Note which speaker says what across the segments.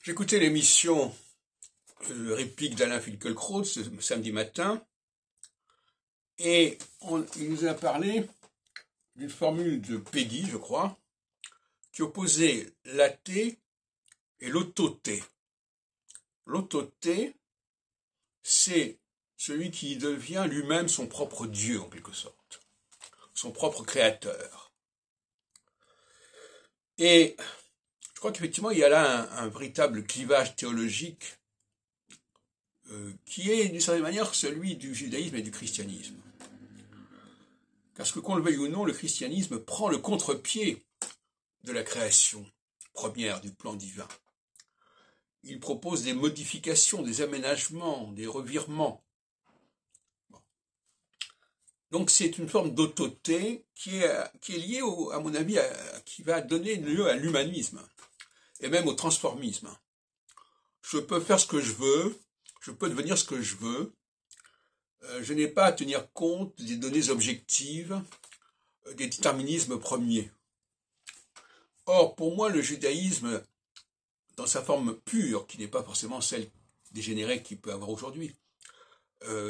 Speaker 1: J'écoutais l'émission Réplique d'Alain Finkielkraut ce samedi matin et il nous a parlé d'une formule de Peggy, je crois, qui opposait l'athée et l'autothée. L'autothée, c'est celui qui devient lui-même son propre Dieu, en quelque sorte, son propre créateur. Et je crois qu'effectivement, il y a là un véritable clivage théologique qui est d'une certaine manière celui du judaïsme et du christianisme. Parce que qu'on le veuille ou non, le christianisme prend le contre-pied de la création première du plan divin. Il propose des modifications, des aménagements, des revirements. Donc c'est une forme d'autothé qui est liée, à mon avis, qui va donner lieu à l'humanisme et même au transformisme. Je peux faire ce que je veux, je peux devenir ce que je veux, je n'ai pas à tenir compte des données objectives, des déterminismes premiers. Or, pour moi, le judaïsme, dans sa forme pure, qui n'est pas forcément celle dégénérée qu'il peut avoir aujourd'hui,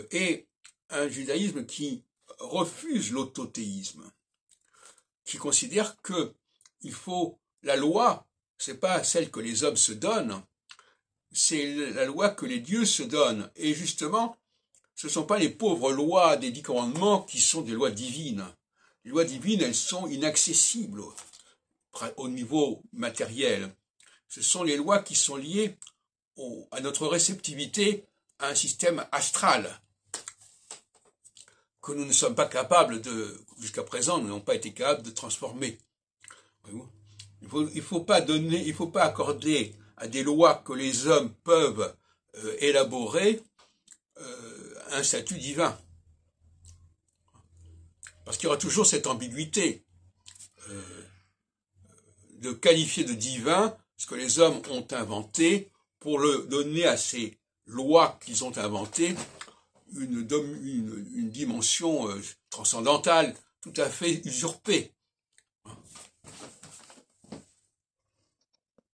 Speaker 1: est un judaïsme qui refuse l'autothéisme, qui considère que la loi, c'est pas celle que les hommes se donnent, c'est la loi que les dieux se donnent. Et justement, ce ne sont pas les pauvres lois des 10 commandements qui sont des lois divines. Les lois divines, elles sont inaccessibles au niveau matériel. Ce sont les lois qui sont liées à notre réceptivité à un système astral que nous ne sommes pas capables jusqu'à présent, nous n'avons pas été capables de transformer. Il faut pas accorder à des lois que les hommes peuvent élaborer un statut divin. Parce qu'il y aura toujours cette ambiguïté de qualifier de divin ce que les hommes ont inventé pour le donner à ces lois qu'ils ont inventées une dimension transcendantale tout à fait usurpée.